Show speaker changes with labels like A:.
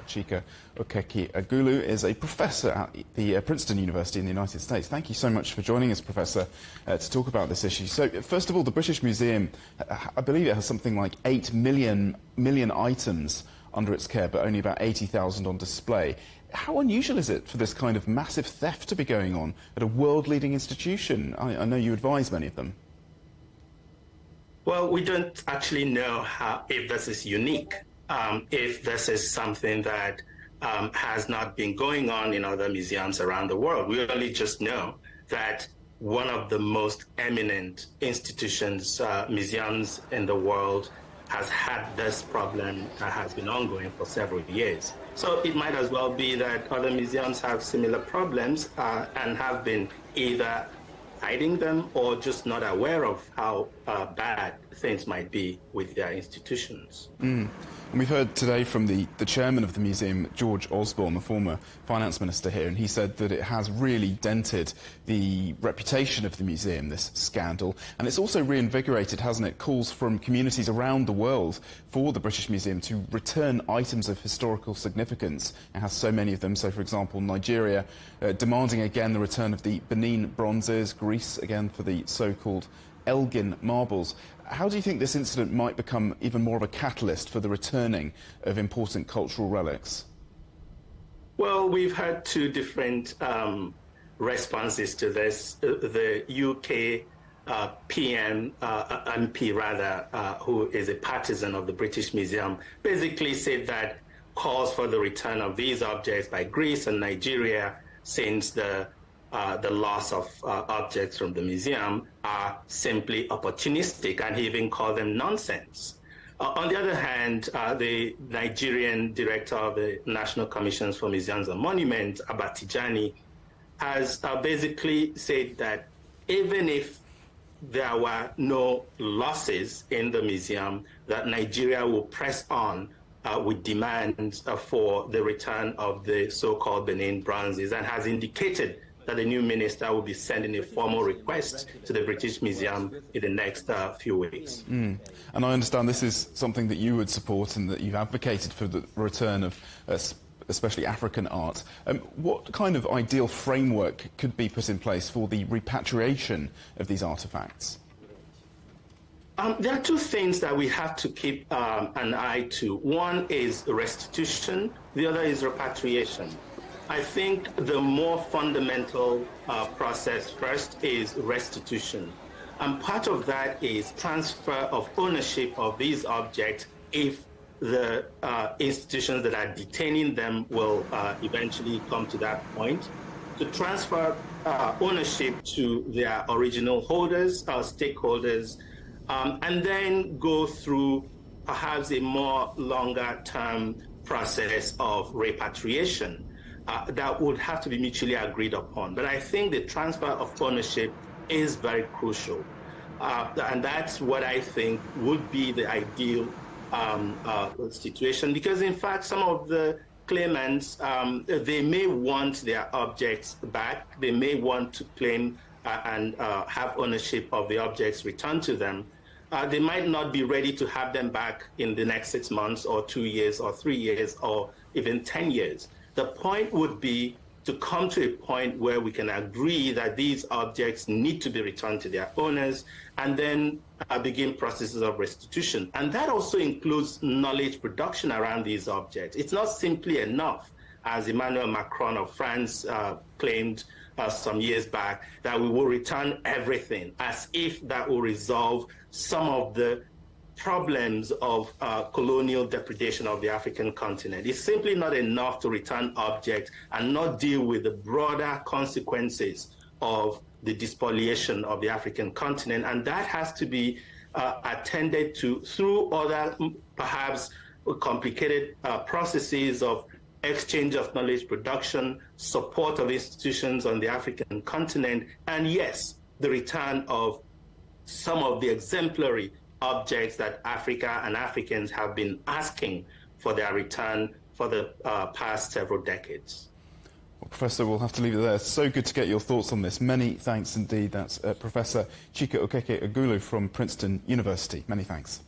A: Chika Okeke-Agulu is a professor at the Princeton University in the United States. Thank you so much for joining us, Professor, to talk about this issue. So, first of all, the British Museum, I believe it has something like 8 million items under its care, but only about 80,000 on display. How unusual is it for this kind of massive theft to be going on at a world-leading institution? I know you advise many of them.
B: Well, we don't actually know if this is unique, if this is something that has not been going on in other museums around the world. We only just know that one of the most eminent institutions, museums in the world, has had this problem that has been ongoing for several years. So it might as well be that other museums have similar problems and have been either hiding them or just not aware of how bad things might be with their institutions.
A: And we've heard today from the chairman of the museum, George Osborne, the former finance minister here, and he said that it has really dented the reputation of the museum, this scandal. And it's also reinvigorated, hasn't it, calls from communities around the world for the British Museum to return items of historical significance. It has so many of them. So, for example, Nigeria demanding again the return of the Benin bronzes, Greece again for the so-called Elgin marbles. How do you think this incident might become even more of a catalyst for the returning of important cultural relics?
B: Well, we've had two different responses to this. The UK MP, who is a partisan of the British Museum, basically said that calls for the return of these objects by Greece and Nigeria since the loss of objects from the museum are simply opportunistic, and he even called them nonsense. On the other hand, the Nigerian director of the National Commissions for Museums and Monuments, Abatijani, has basically said that even if there were no losses in the museum, that Nigeria will press on with demands for the return of the so-called Benin bronzes, and has indicated that the new minister will be sending a formal request to the British Museum in the next few weeks.
A: And I understand this is something that you would support and that you've advocated for the return of especially African art. What kind of ideal framework could be put in place for the repatriation of these artefacts?
B: There are two things that we have to keep an eye to. One is restitution, the other is repatriation. I think the more fundamental process first is restitution. And part of that is transfer of ownership of these objects if the institutions that are detaining them will eventually come to that point, to transfer ownership to their original holders, stakeholders, and then go through perhaps a more longer-term process of repatriation. That would have to be mutually agreed upon. But I think the transfer of ownership is very crucial. And that's what I think would be the ideal situation, because in fact, some of the claimants, they may want their objects back. They may want to claim and have ownership of the objects returned to them. They might not be ready to have them back in the next 6 months or 2 years or 3 years or even 10 years. The point would be to come to a point where we can agree that these objects need to be returned to their owners, and then begin processes of restitution. And that also includes knowledge production around these objects. It's not simply enough, as Emmanuel Macron of France claimed some years back, that we will return everything, as if that will resolve some of the problems of colonial depredation of the African continent. It's simply not enough to return objects and not deal with the broader consequences of the despoliation of the African continent, and that has to be attended to through other, perhaps complicated processes of exchange of knowledge production, support of institutions on the African continent, and yes, the return of some of the exemplary objects that Africa and Africans have been asking for their return for the past several decades.
A: Well, Professor, we'll have to leave it there. It's so good to get your thoughts on this. Many thanks indeed. That's Professor Chika Okeke-Agulu from Princeton University. Many thanks.